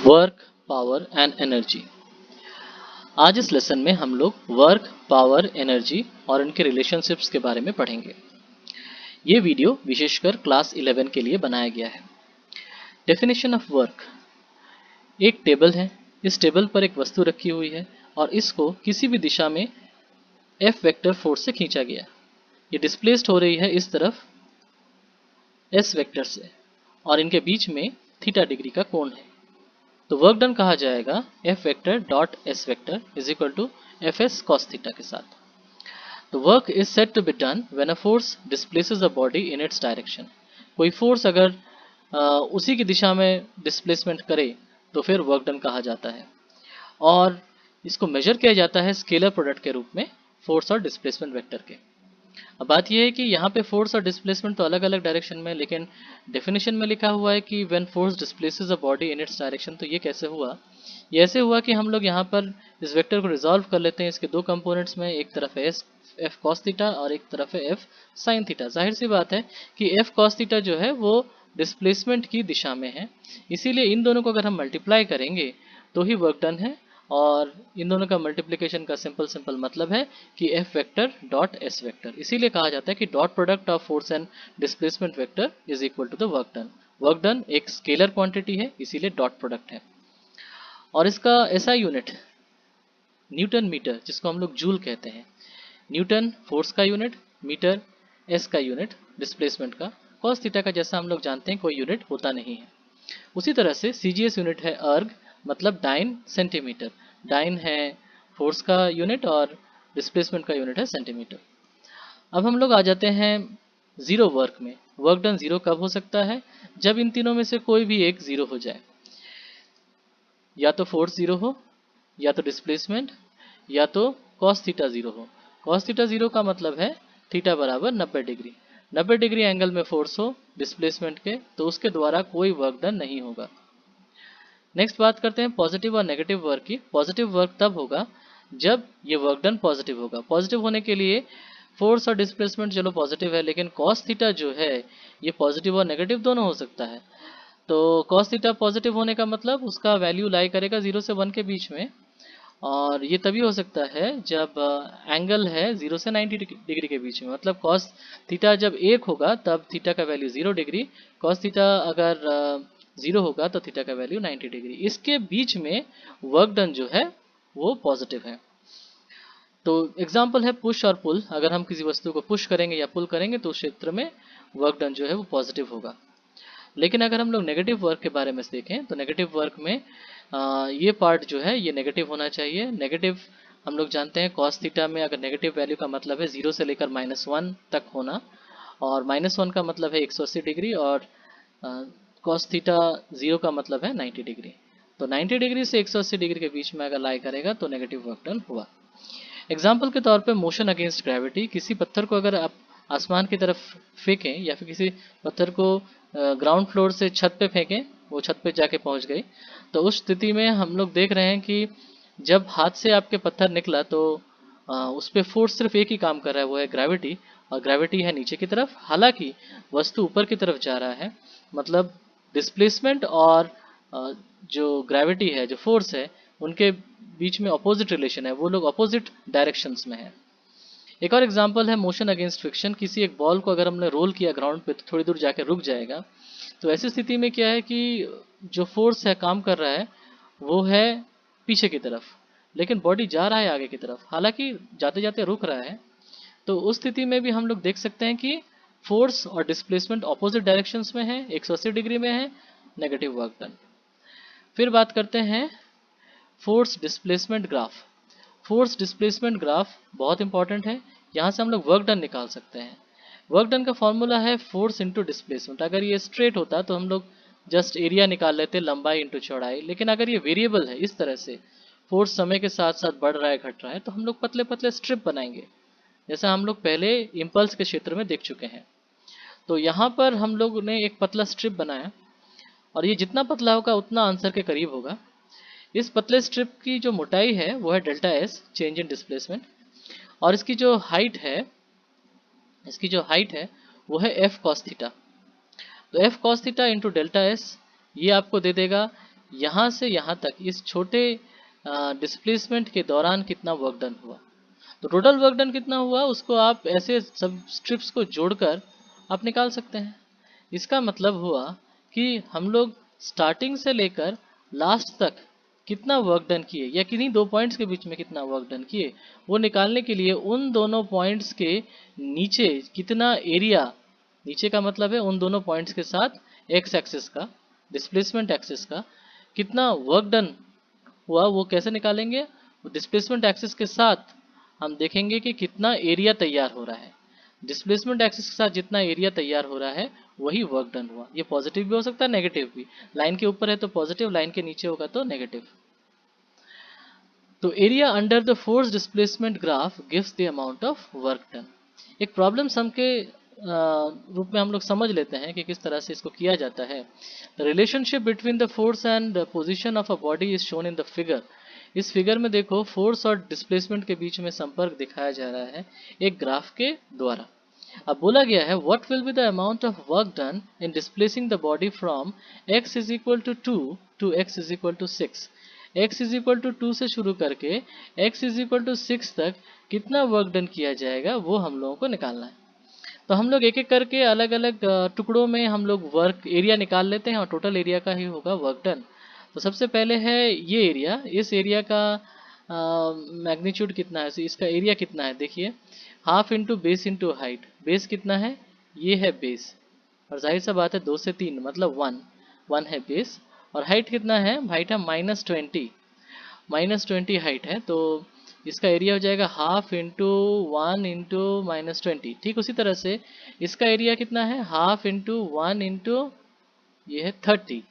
Work, power and energy. आज इस lesson में हम लोग वर्क, पावर, एनर्जी और इनके रिलेशनशिप्स के बारे में पढ़ेंगे। ये वीडियो विशेषकर क्लास 11 के लिए बनाया गया है। Definition of work. एक टेबल है, इस टेबल पर एक वस्तु रखी हुई है और इसको किसी भी दिशा में F वेक्टर फोर्स से खींचा गया। ये डिस्प्लेस्ड हो रही है इस तरफ S वेक्टर से और इनके बीच में थीटा डिग्री का कोण है। तो वर्क डन कहा जाएगा F vector dot S vector is equal to F S cos theta के साथ। तो work is said to be done when a force displaces a body in its direction. कोई फोर्स अगर उसी की दिशा में डिस्प्लेसमेंट करे तो फिर वर्क डन कहा जाता है और इसको मेजर किया जाता है स्केलर प्रोडक्ट के रूप में फोर्स और डिस्प्लेसमेंट वेक्टर के। अब बात यह है कि यहाँ पे फोर्स और डिस्प्लेसमेंट तो अलग अलग डायरेक्शन में, लेकिन डेफिनेशन में लिखा हुआ है कि when force displaces a body in its direction. तो ये कैसे हुआ? ये ऐसे हुआ कि हम लोग यहाँ पर इस वेक्टर को रिजॉल्व कर लेते हैं इसके दो कंपोनेंट्स में, एक तरफ है एफ कॉस थीटा और एक तरफ है एफ साइन थीटा। जाहिर सी बात है कि एफ कॉस थीटा जो है वो डिस्प्लेसमेंट की दिशा में है, इसीलिए इन दोनों को अगर हम मल्टीप्लाई करेंगे तो ही वर्क डन है। और इन दोनों का मल्टीप्लिकेशन का सिंपल मतलब है कि F vector dot S vector. इसीलिए कहा जाता है कि dot product of force and displacement vector is equal to the work done. Work done एक स्केलर क्वांटिटी है, इसीलिए डॉट प्रोडक्ट है। और इसका ऐसा यूनिट न्यूटन मीटर, जिसको हम लोग जूल कहते हैं। न्यूटन फोर्स का यूनिट, मीटर एस का यूनिट डिस्प्लेसमेंट का, कॉस थीटा का जैसा हम लोग जानते हैं कोई यूनिट होता नहीं है। उसी तरह से सीजीएस यूनिट है अर्ग, मतलब डाइन सेंटीमीटर। डाइन है फोर्स का यूनिट और डिस्प्लेसमेंट का यूनिट है सेंटीमीटर। अब हम लोग आ जाते हैं जीरो वर्क में। वर्क डन जीरो कब हो सकता है? जब इन तीनों में से कोई भी एक जीरो हो जाए, या तो फोर्स जीरो हो, या तो डिस्प्लेसमेंट, या तो कॉस थीटा जीरो हो। कॉस थीटा जीरो का मतलब है थीटा बराबर 90 डिग्री। 90 डिग्री एंगल में फोर्स हो डिस्प्लेसमेंट के, तो उसके द्वारा कोई वर्क डन नहीं होगा। नेक्स्ट बात करते हैं पॉजिटिव और नेगेटिव वर्क की। पॉजिटिव वर्क तब होगा जब ये वर्क डन पॉजिटिव होगा। पॉजिटिव होने के लिए फोर्स और डिस्प्लेसमेंट चलो पॉजिटिव है, लेकिन कॉस थीटा जो है ये पॉजिटिव और नेगेटिव दोनों हो सकता है। तो कॉस थीटा पॉजिटिव होने का मतलब उसका वैल्यू लाई करेगा 0 से 1 के बीच में, और ये तभी हो सकता है जब एंगल है 0 से 90 डिग्री के बीच में। मतलब कॉस थीटा जब 1 होगा तब थीटा का वैल्यू 0 डिग्री, कॉस थीटा अगर 0 होगा तो थीटा का वैल्यू 90 डिग्री। इसके बीच में वर्क डन जो है वो पॉजिटिव है। तो एग्जाम्पल है पुश और पुल। अगर हम किसी वस्तु को पुश करेंगे या पुल करेंगे तो उस क्षेत्र में वर्क डन जो है वो पॉजिटिव होगा। लेकिन अगर हम लोग नेगेटिव वर्क के बारे में देखें तो नेगेटिव वर्क में ये पार्ट जो है ये नेगेटिव होना चाहिए। नेगेटिव हम लोग जानते हैं कॉस थीटा में अगर नेगेटिव वैल्यू का मतलब है 0 से लेकर -1 तक होना, और -1 का मतलब है 180 डिग्री, और कॉस थीटा 0 का मतलब है 90 डिग्री। तो 90 डिग्री से 180 डिग्री के बीच में अगर लाई करेगा तो नेगेटिव वर्क डन हुआ। एग्जाम्पल के तौर पे मोशन अगेंस्ट ग्रेविटी। किसी पत्थर को अगर आप आसमान की तरफ फेंकें या फिर किसी पत्थर को ग्राउंड फ्लोर से छत पे फेंकें, वो छत पे जाके पहुंच गई, तो उस स्थिति में हम लोग देख रहे हैं कि जब हाथ से आपके पत्थर निकला तो उस पर फोर्स सिर्फ एक ही काम कर रहा है, वो है ग्रेविटी। और ग्रेविटी है नीचे की तरफ, हालांकि वस्तु ऊपर की तरफ जा रहा है। मतलब डिस्प्लेसमेंट और जो ग्रेविटी है, जो फोर्स है, उनके बीच में अपोजिट रिलेशन है, वो लोग अपोजिट डायरेक्शंस में है। एक और एग्जांपल है मोशन अगेंस्ट फ्रिक्शन। किसी एक बॉल को अगर हमने रोल किया ग्राउंड पे तो थोड़ी दूर जाके रुक जाएगा। तो ऐसी स्थिति में क्या है कि जो फोर्स है काम कर रहा है वो है पीछे की तरफ, लेकिन बॉडी जा रहा है आगे की तरफ, हालांकि जाते जाते रुक रहा है। तो उस स्थिति में भी हम लोग देख सकते हैं कि फोर्स और डिस्प्लेसमेंट ऑपोजिट डायरेक्शंस में है, 180 डिग्री में है, नेगेटिव वर्क डन। फिर बात करते हैं force displacement graph. Force displacement graph बहुत इंपॉर्टेंट है, यहाँ से हम लोग वर्क डन निकाल सकते हैं। वर्क डन का फॉर्मूला है फोर्स इंटू डिस्प्लेसमेंट। अगर ये स्ट्रेट होता तो हम लोग जस्ट एरिया निकाल लेते, लंबाई इंटू चौड़ाई, लेकिन अगर ये वेरिएबल है इस तरह से, फोर्स समय के साथ साथ बढ़ रहा है घट रहा है, तो हम लोग पतले पतले स्ट्रिप बनाएंगे, जैसा हम लोग पहले इम्पल्स के क्षेत्र में देख चुके हैं। तो यहाँ पर हम लोग ने एक पतला स्ट्रिप बनाया, और ये जितना पतला होगा उतना आंसर के करीब होगा। इस पतले स्ट्रिप की जो मोटाई है वो है delta S, change in displacement, और इसकी जो हाइट है वो है एफ कॉस थीटा। तो F cos theta into delta S, ये आपको दे देगा यहाँ से यहाँ तक इस छोटे डिस्प्लेसमेंट के दौरान कितना वर्क डन हुआ। तो टोटल वर्क डन कितना हुआ उसको आप ऐसे सब स्ट्रिप्स को जोड़कर आप निकाल सकते हैं। इसका मतलब हुआ कि हम लोग स्टार्टिंग से लेकर लास्ट तक कितना वर्क डन किए या किन्हीं दो पॉइंट्स के बीच में कितना वर्क डन किए, वो निकालने के लिए उन दोनों पॉइंट्स के नीचे कितना एरिया, नीचे का मतलब है उन दोनों पॉइंट्स के साथ एक्स एक्सिस का, डिस्प्लेसमेंट एक्सिस का कितना वर्क डन हुआ वो कैसे निकालेंगे। डिस्प्लेसमेंट एक्सिस के साथ हम देखेंगे कि कितना एरिया तैयार हो रहा है। डिस्प्लेसमेंट एक्सिस के साथ जितना एरिया तैयार हो रहा है वही वर्क डन हुआ। ये पॉजिटिव भी हो सकता है, नेगेटिव भी। लाइन के ऊपर है तो पॉजिटिव, लाइन के नीचे होगा तो नेगेटिव। तो area under the force displacement graph gives the amount of work done. एक प्रॉब्लम सम के रूप में हम लोग समझ लेते हैं कि किस तरह से इसको किया जाता है। The relationship between the force and position of a body is shown in the figure. इस फिगर में देखो फोर्स और डिस्प्लेसमेंट के बीच में संपर्क दिखाया जा रहा है एक ग्राफ के द्वारा। अब बोला गया है what will be the amount of work done in displacing the body from x is equal to 2 to x is equal to 6। x is equal to 2 से शुरू करके x इज इक्वल टू 6 तक कितना वर्क डन किया जाएगा वो हम लोगों को निकालना है। तो हम लोग एक एक करके अलग अलग टुकड़ों में हम लोग वर्क एरिया निकाल लेते हैं और टोटल एरिया का ही होगा वर्क डन। तो सबसे पहले है ये एरिया, इस एरिया का मैग्नीट्यूड कितना है, इसका एरिया कितना है। देखिए half into base into height. Base कितना है, ये है बेस, और जाहिर सा बात है 2 से 3 मतलब 1 है बेस। और हाइट कितना है, हाइट है -20 हाइट है, तो इसका एरिया हो जाएगा हाफ इंटू 1 इंटू -20। ठीक उसी तरह से इसका एरिया कितना है, हाफ इंटू 1 इंटू ये है 30,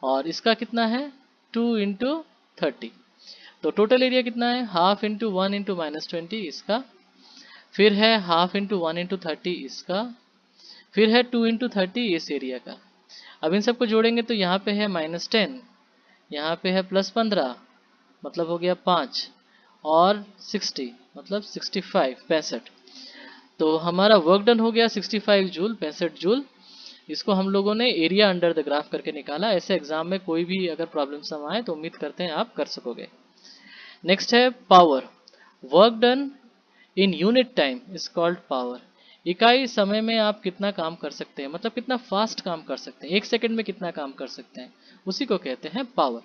और इसका कितना है 2 इंटू 30। तो टोटल एरिया कितना है, हाफ इंटू 1 इंटू -20 इसका, फिर है हाफ इंटू 1 इंटू 30 इसका, फिर है 2 इंटू 30 इस एरिया का। अब इन सबको जोड़ेंगे तो यहाँ पे है -10, यहाँ पे है +15 मतलब हो गया 5, और 60 मतलब 65 तो हमारा वर्क डन हो गया 65 जूल, 65 जूल। इसको हम लोगों ने एरिया अंडर द ग्राफ करके निकाला। ऐसे एग्जाम में कोई भी अगर प्रॉब्लम सम आए तो उम्मीद करते हैं आप कर सकोगे। नेक्स्ट है power. Work done in unit time is called power. इकाई समय में आप कितना काम कर सकते हैं, मतलब कितना फास्ट काम कर सकते हैं, 1 सेकंड में कितना काम कर सकते हैं, उसी को कहते हैं पावर।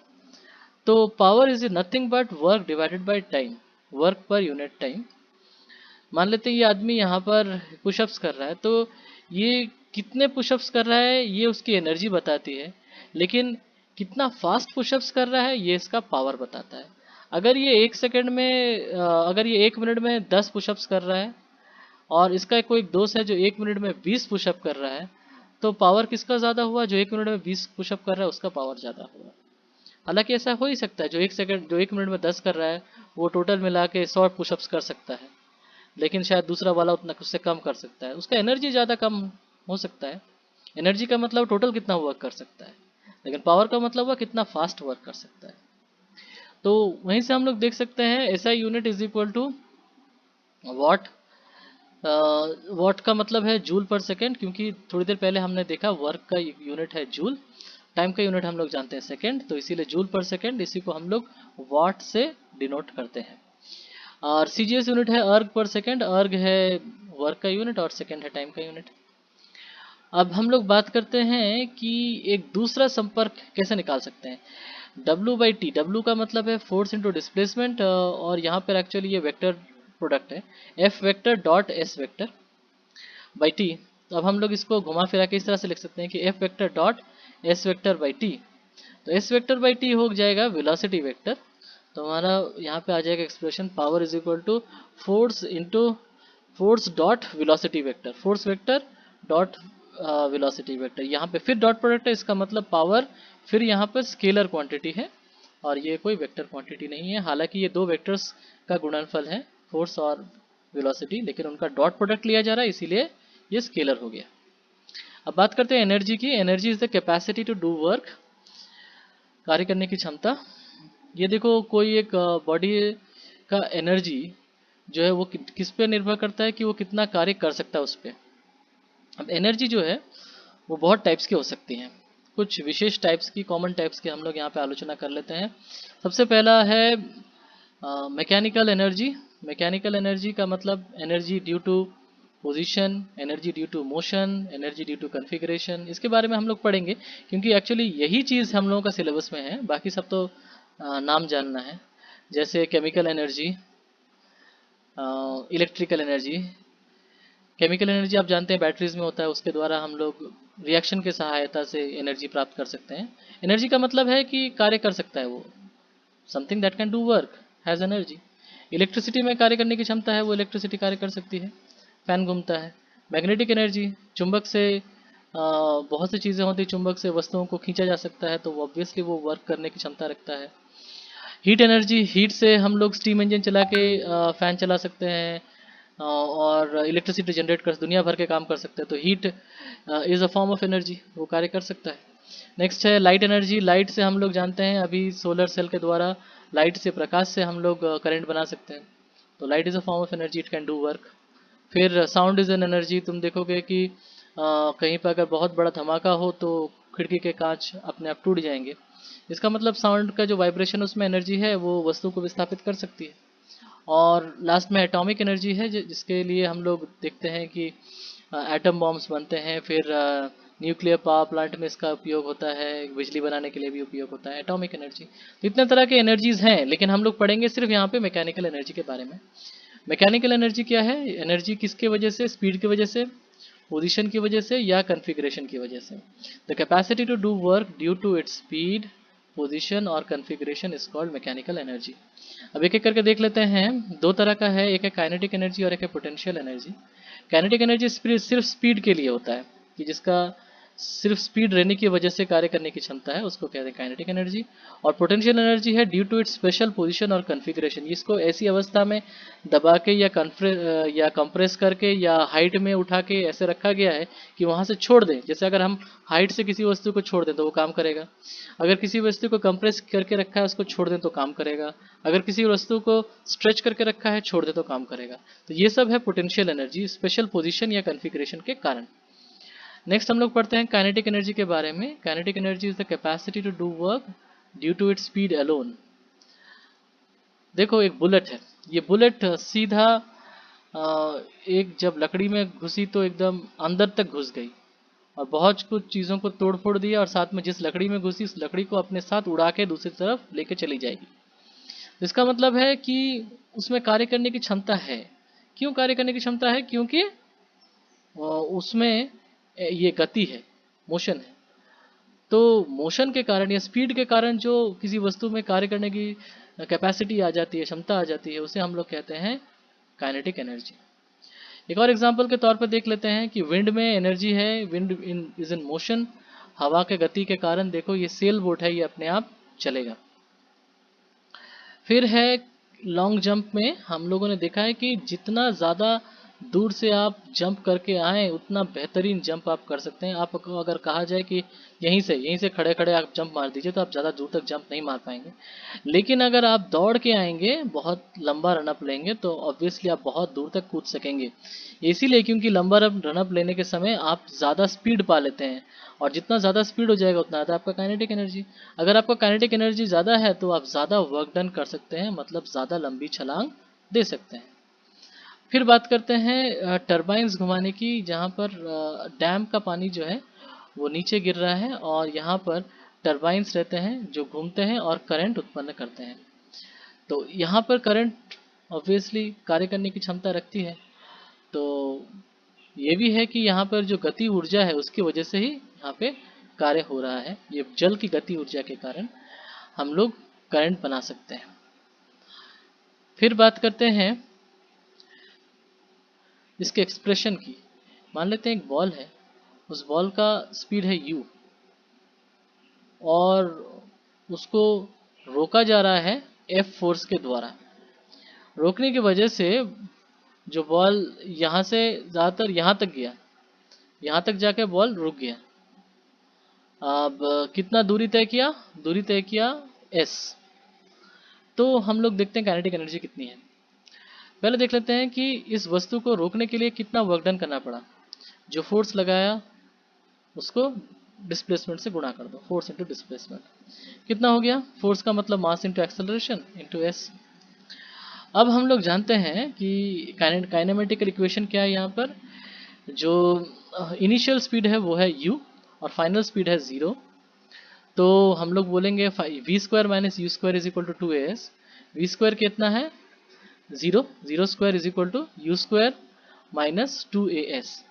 तो power is nothing but work divided by time, work per unit time. मान लेते हैं ये आदमी यहाँ पर पुशअप्स कर रहा है, तो ये कितने पुशअप्स कर रहा है ये उसकी एनर्जी बताती है, लेकिन कितना फास्ट पुशअप्स कर रहा है ये इसका पावर बताता है। अगर ये 1 सेकंड में अगर ये 1 मिनट में 10 पुशअप्स कर रहा है और इसका कोई दोस्त है जो 1 मिनट में 20 पुशअप कर रहा है, तो पावर किसका ज़्यादा हुआ, जो 1 मिनट में 20 पुशअप कर रहा है उसका पावर ज़्यादा हुआ। हालांकि ऐसा हो ही सकता है, जो 1 मिनट में 10 कर रहा है वो टोटल मिला के 100 पुशअप्स कर सकता है, लेकिन शायद दूसरा वाला उतना उससे कम कर सकता है, उसका एनर्जी ज़्यादा कम हो सकता है। एनर्जी का मतलब टोटल कितना वर्क कर सकता है, लेकिन पावर का मतलब हुआ कितना फास्ट वर्क कर सकता है। तो वहीं से हम लोग देख सकते हैं SI unit is equal to watt. Watt का मतलब है जूल पर सेकेंड, क्योंकि थोड़ी देर पहले हमने देखा वर्क का यूनिट है जूल, टाइम का यूनिट हम लोग जानते हैं सेकेंड, तो इसीलिए जूल पर सेकेंड, इसी को हम लोग वॉट से डिनोट करते हैं। और CGS यूनिट है अर्ग पर सेकेंड, अर्ग है वर्क का यूनिट और सेकेंड है टाइम का यूनिट। अब हम लोग बात करते हैं कि एक दूसरा संपर्क कैसे निकाल सकते हैं। W/T, W का मतलब है फोर्स इंटू डिस्प्लेसमेंट, और यहाँ पर एक्चुअली ये वेक्टर प्रोडक्ट है, F vector dot S vector by T. तो अब हम लोग इसको घुमा फिरा के इस तरह से लिख सकते हैं कि F vector dot S vector by T. तो S वेक्टर बाई टी हो जाएगा वेलोसिटी वेक्टर। तो हमारा यहाँ पे आ जाएगा expression power is equal to force into force dot velocity vector, force vector dot velocity vector. यहाँ पे फिर डॉट प्रोडक्ट है, इसका मतलब पावर फिर यहाँ पर स्केलर क्वांटिटी है और ये कोई वेक्टर क्वांटिटी नहीं है। हालांकि ये दो वेक्टर्स का गुणनफल है फोर्स और वेलोसिटी, लेकिन उनका डॉट प्रोडक्ट लिया जा रहा है इसीलिए ये स्केलर हो गया। अब बात करते हैं एनर्जी की। Energy is the capacity to do work, कार्य करने की क्षमता। ये देखो कोई एक बॉडी का एनर्जी जो है वो किस पे निर्भर करता है कि वो कितना कार्य कर सकता है उस पर। अब एनर्जी जो है वो बहुत टाइप्स की हो सकती हैं। कुछ विशेष टाइप्स की, कॉमन टाइप्स की हम लोग यहाँ पे आलोचना कर लेते हैं। सबसे पहला है मैकेनिकल एनर्जी। मैकेनिकल एनर्जी का मतलब energy due to position, energy due to motion, energy due to configuration. इसके बारे में हम लोग पढ़ेंगे क्योंकि एक्चुअली यही चीज़ हम लोगों का सिलेबस में है, बाकी सब तो नाम जानना है। जैसे chemical energy, electrical energy. Chemical energy आप जानते हैं बैटरीज में होता है, उसके द्वारा हम लोग रिएक्शन के सहायता से एनर्जी प्राप्त कर सकते हैं। एनर्जी का मतलब है कि कार्य कर सकता है वो, something that can do work has energy. Electricity में कार्य करने की क्षमता है, वो इलेक्ट्रिसिटी कार्य कर सकती है, फैन घूमता है। मैग्नेटिक एनर्जी, चुंबक से बहुत सी चीज़ें होती, चुंबक से वस्तुओं को खींचा जा सकता है, तो ऑब्वियसली वो वर्क करने की क्षमता रखता है। हीट एनर्जी, हीट से हम लोग स्टीम इंजन चला के फैन चला सकते हैं और इलेक्ट्रिसिटी जनरेट कर दुनिया भर के काम कर सकते हैं। तो heat is a form of energy, वो कार्य कर सकता है। नेक्स्ट है लाइट एनर्जी। लाइट से हम लोग जानते हैं अभी सोलर सेल के द्वारा लाइट से, प्रकाश से हम लोग करंट बना सकते हैं। तो light is a form of energy, it can do work. फिर साउंड इज़ एन एनर्जी। तुम देखोगे कि कहीं पर अगर बहुत बड़ा धमाका हो तो खिड़की के कांच अपने आप टूट जाएंगे। इसका मतलब साउंड का जो वाइब्रेशन उसमें एनर्जी है वो वस्तु को विस्थापित कर सकती है। और लास्ट में एटॉमिक एनर्जी है, जिसके लिए हम लोग देखते हैं कि एटम बॉम्ब्स बनते हैं। फिर न्यूक्लियर पावर प्लांट में इसका उपयोग होता है, बिजली बनाने के लिए भी उपयोग होता है एटॉमिक एनर्जी। तो इतने तरह के एनर्जीज हैं, लेकिन हम लोग पढ़ेंगे सिर्फ यहाँ पे मैकेनिकल एनर्जी के बारे में। मैकेनिकल एनर्जी क्या है? एनर्जी किसके वजह से? स्पीड की वजह से, पोजीशन की वजह से, या कॉन्फ़िगरेशन की वजह से। The capacity to do work due to its speed, position और configuration is called mechanical energy. अब एक एक करके देख लेते हैं। दो तरह का है, एक है काइनेटिक एनर्जी और एक है पोटेंशियल एनर्जी। काइनेटिक एनर्जी सिर्फ स्पीड के लिए होता है, कि जिसका सिर्फ स्पीड रहने की वजह से कार्य करने की क्षमता है, उसको कहते हैं काइनेटिक एनर्जी। और पोटेंशियल एनर्जी है due to its special position और कॉन्फ़िगरेशन। इसको ऐसी अवस्था में दबा के या कंप्रेस करके या हाइट में उठा के ऐसे रखा गया है कि वहाँ से छोड़ दें। जैसे अगर हम हाइट से किसी वस्तु को छोड़ दें तो वो काम करेगा। अगर किसी वस्तु को कंप्रेस करके रखा है, उसको छोड़ दें तो काम करेगा। अगर किसी वस्तु को स्ट्रेच करके रखा है, छोड़ दें तो काम करेगा। तो ये सब है पोटेंशियल एनर्जी, स्पेशल पोजीशन या कॉन्फ़िगरेशन के कारण। नेक्स्ट हम लोग पढ़ते हैं काइनेटिक एनर्जी के बारे में। Kinetic energy is the capacity to do work due to its speed alone. देखो एक बुलेट है, ये बुलेट सीधा एक जब लकड़ी में घुसी तो एकदम अंदर तक घुस गई और बहुत कुछ चीज़ों को तोड़ फोड़ दिया, और साथ में जिस लकड़ी में घुसी उस लकड़ी को अपने साथ उड़ा के दूसरी तरफ लेके चली जाएगी। इसका मतलब है कि उसमें कार्य करने की क्षमता है। क्यों कार्य करने की क्षमता है? क्योंकि उसमें ये गति है, मोशन है। तो मोशन के कारण या स्पीड के कारण जो किसी वस्तु में कार्य करने की कैपेसिटी आ जाती है, क्षमता आ जाती है, उसे हम लोग कहते हैं काइनेटिक एनर्जी। एक और एग्जांपल के तौर पर देख लेते हैं कि विंड में एनर्जी है, विंड इज इन मोशन। हवा के गति के कारण देखो ये सेल बोट है, ये अपने आप चलेगा। फिर है लॉन्ग जंप में हम लोगों ने देखा है कि जितना ज़्यादा दूर से आप जंप करके आए उतना बेहतरीन जंप आप कर सकते हैं। आपको अगर कहा जाए कि यहीं से खड़े खड़े आप जंप मार दीजिए तो आप ज़्यादा दूर तक जंप नहीं मार पाएंगे। लेकिन अगर आप दौड़ के आएंगे, बहुत लंबा रनअप लेंगे, तो ऑब्वियसली आप बहुत दूर तक कूद सकेंगे। इसीलिए क्योंकि लंबा रनअप लेने के समय आप ज़्यादा स्पीड पा लेते हैं, और जितना ज़्यादा स्पीड हो जाएगा उतना ज़्यादा आपका काइनेटिक एनर्जी। अगर आपका काइनेटिक एनर्जी ज़्यादा है तो आप ज़्यादा वर्क डन कर सकते हैं, मतलब ज़्यादा लंबी छलांग दे सकते हैं। फिर बात करते हैं टरबाइन्स घुमाने की, जहाँ पर डैम का पानी जो है वो नीचे गिर रहा है और यहाँ पर टरबाइन्स रहते हैं जो घूमते हैं और करंट उत्पन्न करते हैं। तो यहाँ पर करंट ऑब्वियसली कार्य करने की क्षमता रखती है। तो ये भी है कि यहाँ पर जो गति ऊर्जा है उसकी वजह से ही यहाँ पे कार्य हो रहा है। ये जल की गति ऊर्जा के कारण हम लोग करंट बना सकते हैं। फिर बात करते हैं इसके एक्सप्रेशन की। मान लेते हैं एक बॉल है, उस बॉल का स्पीड है u और उसको रोका जा रहा है F फोर्स के द्वारा। रोकने की वजह से जो बॉल यहाँ से ज़्यादातर यहाँ तक गया, यहाँ तक जाके बॉल रुक गया। अब कितना दूरी तय किया? दूरी तय किया s। तो हम लोग देखते हैं काइनेटिक एनर्जी कितनी है। पहले देख लेते हैं कि इस वस्तु को रोकने के लिए कितना वर्क डन करना पड़ा। जो फोर्स लगाया उसको डिस्प्लेसमेंट से गुणा कर दो, फोर्स इंटू डिस्प्लेसमेंट कितना हो गया, फोर्स का मतलब mass into acceleration into S. अब हम लोग जानते हैं कि काइनेमेटिकल इक्वेशन क्या है, यहाँ पर जो इनिशियल स्पीड है वो है u और फाइनल स्पीड है 0। तो हम लोग बोलेंगे v square minus u square is equal to 2as। V square कितना है 0, 0 square is equal to u square minus 2as।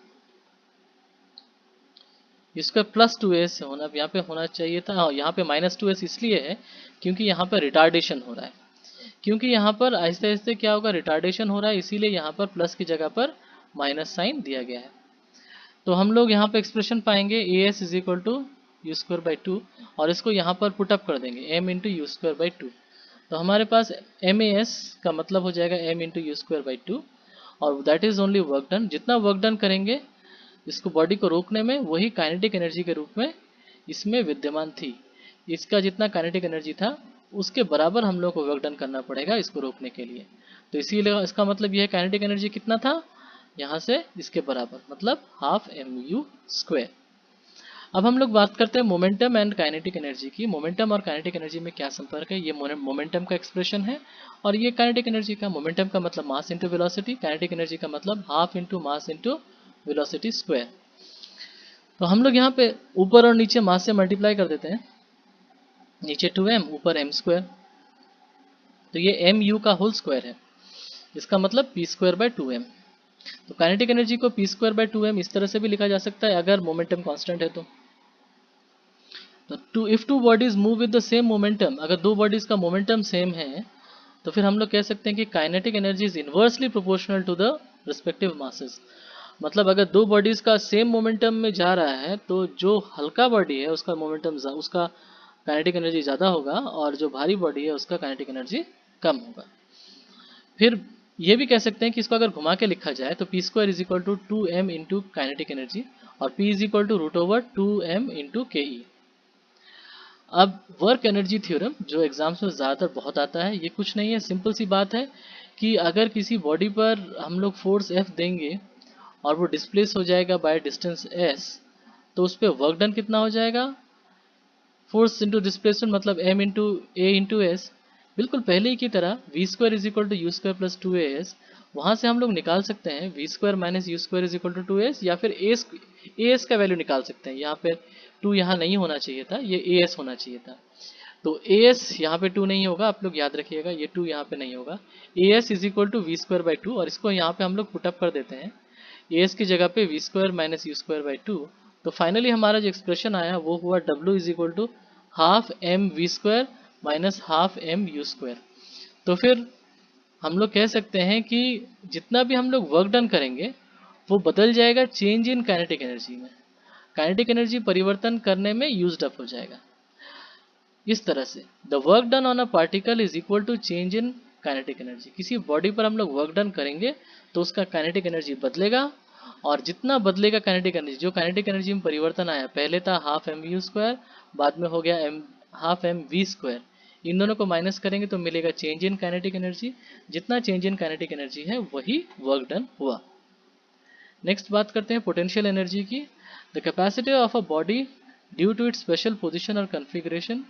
इसका प्लस 2s होना यहाँ पे होना चाहिए था, हाँ यहाँ पे माइनस 2s इसलिए है क्योंकि यहाँ पर रिटार्डेशन हो रहा है, क्योंकि यहाँ पर आहिस्ते आहिस्ते क्या होगा, रिटार्डेशन हो रहा है, इसीलिए यहाँ पर प्लस की जगह पर माइनस साइन दिया गया है। तो हम लोग यहाँ पे एक्सप्रेशन पाएंगे a s is equal to u square by 2 और इसको यहाँ पर पुटअप कर देंगे m into u square by 2। तो हमारे पास एम ए एस का मतलब हो जाएगा m into u square by 2 और that is only work done. जितना वर्क डन करेंगे इसको बॉडी को रोकने में वही काइनेटिक एनर्जी के रूप में इसमें विद्यमान थी। इसका जितना काइनेटिक एनर्जी था उसके बराबर हम लोग को वर्क डन करना पड़ेगा इसको रोकने के लिए। तो इसीलिए इसका मतलब यह है काइनेटिक एनर्जी कितना था, यहाँ से इसके बराबर मतलब हाफ एम यू स्क्वायर। अब हम लोग बात करते हैं मोमेंटम एंड काइनेटिक एनर्जी की। मोमेंटम और काइनेटिक एनर्जी में क्या संपर्क है, ये मोमेंटम का एक्सप्रेशन है और ये काइनेटिक एनर्जी का। मोमेंटम का मतलब mass into velocity, kinetic energy का मतलब half into mass into velocity square. तो हम लोग यहाँ पे ऊपर और नीचे मास से मल्टीप्लाई कर देते हैं, नीचे 2m ऊपर m स्क्वायर, तो ये एम यू का होल स्क्वायर है, इसका मतलब पी स्क्वायर बाय 2m। तो काइनेटिक एनर्जी को पी स्क्वायर बाय 2m इस तरह से भी लिखा जा सकता है अगर मोमेंटम कांस्टेंट है तो if two bodies move with the same momentum, अगर दो बॉडीज का मोमेंटम सेम है तो फिर हम लोग कह सकते हैं कि kinetic energy is inversely proportional to the respective masses. मतलब अगर दो बॉडीज का सेम मोमेंटम में जा रहा है तो जो हल्का बॉडी है उसका मोमेंटम उसका काइनेटिक एनर्जी ज़्यादा होगा और जो भारी बॉडी है उसका काइनेटिक एनर्जी कम होगा। फिर ये भी कह सकते हैं कि इसको अगर घुमा के लिखा जाए तो p square is equal to 2m into kinetic energy और p is equal to root over 2m into K E. अब वर्क एनर्जी थ्योरम जो एग्जाम्स में ज़्यादातर बहुत आता है, ये कुछ नहीं है, सिंपल सी बात है कि अगर किसी बॉडी पर हम लोग फोर्स F देंगे और वो डिस्प्लेस हो जाएगा बाय डिस्टेंस s, तो उस पर वर्क डन कितना हो जाएगा, फोर्स इंटू डिस्प्लेसमेंट मतलब m into a into s. बिल्कुल पहले ही की तरह v square is equal to u square plus 2as, वहाँ से हम लोग निकाल सकते हैं v square minus u square is equal to 2s या फिर ए एस का वैल्यू निकाल सकते हैं। यहाँ पे 2 यहाँ नहीं होना चाहिए था, ये ए एस होना चाहिए था। तो ए एस यहाँ पे 2 नहीं होगा, आप लोग याद रखिएगा, ये 2 यहाँ पे नहीं होगा। A s is equal to v square by 2 और इसको यहाँ पे हम लोग पुटअप कर देते हैं ए एस की जगह पे v square minus u square by 2। तो फाइनली हमारा जो एक्सप्रेशन आया वो हुआ W is equal to half M we square minus half m u square. तो फिर हम लोग कह सकते हैं कि जितना भी हम लोग वर्क डन करेंगे वो बदल जाएगा चेंज इन काइनेटिक एनर्जी में, काइनेटिक एनर्जी परिवर्तन करने में यूज्ड अप हो जाएगा। इस तरह से the work done on a particle is equal to change in kinetic energy. किसी बॉडी पर हम लोग वर्क डन करेंगे तो उसका काइनेटिक एनर्जी बदलेगा और जितना बदलेगा काइनेटिक एनर्जी, जो काइनेटिक एनर्जी में परिवर्तन आया, पहले था हाफ एम यू स्क्वायर, बाद में हो गया हाफ एम वी स्क्वायर, इन दोनों को माइनस करेंगे तो मिलेगा चेंज इन काइनेटिक एनर्जी। जितना चेंज इन काइनेटिक एनर्जी है वही वर्क डन हुआ। नेक्स्ट बात करते हैं पोटेंशियल एनर्जी की। The capacity of a body due to its special position और configuration,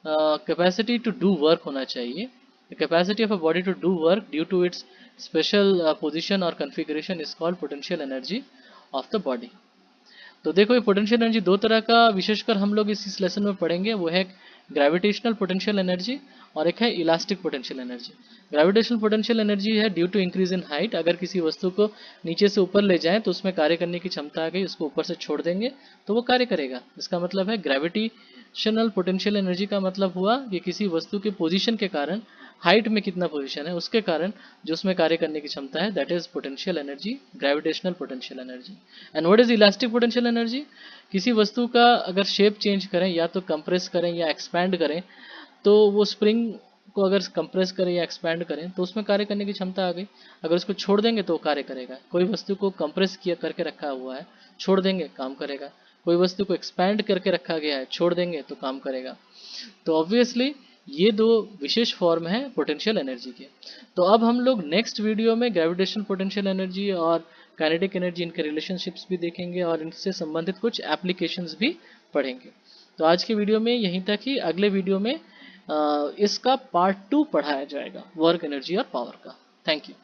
capacity to do work होना चाहिए। The capacity of a body to do work due to its special position और configuration is called potential energy of the body. तो देखो ये potential energy दो तरह का विशेषकर हम लोग इस लेसन में पढ़ेंगे, वो है ग्रेविटेशनल पोटेंशियल एनर्जी और एक है elastic potential energy. Gravitational potential energy है due to increase in height, अगर किसी वस्तु को नीचे से ऊपर ले जाएं तो उसमें कार्य करने की क्षमता आ गई, उसको ऊपर से छोड़ देंगे तो वो कार्य करेगा, इसका मतलब है ग्रेविटेशनल पोटेंशियल एनर्जी का मतलब हुआ कि किसी वस्तु के पोजीशन के कारण, हाइट में कितना पोजीशन है उसके कारण जो उसमें कार्य करने की क्षमता है, that is potential energy, gravitational potential energy. And what is elastic potential energy, किसी वस्तु का अगर शेप चेंज करें या तो कंप्रेस करें या एक्सपैंड करें, तो वो स्प्रिंग को अगर कंप्रेस करें या एक्सपैंड करें तो उसमें कार्य करने की क्षमता आ गई, अगर उसको छोड़ देंगे तो कार्य करेगा। कोई वस्तु को कंप्रेस किया करके रखा हुआ है, छोड़ देंगे काम करेगा। कोई वस्तु को एक्सपैंड करके रखा गया है, छोड़ देंगे तो काम करेगा। तो ऑब्वियसली ये दो विशेष फॉर्म है पोटेंशियल एनर्जी के। तो अब हम लोग नेक्स्ट वीडियो में ग्रेविटेशनल पोटेंशियल एनर्जी और काइनेटिक एनर्जी, इनके रिलेशनशिप्स भी देखेंगे और इनसे संबंधित कुछ एप्लीकेशंस भी पढ़ेंगे। तो आज के वीडियो में यहीं तक ही। अगले वीडियो में इसका पार्ट 2 पढ़ाया जाएगा, वर्क, एनर्जी और पावर का। Thank you.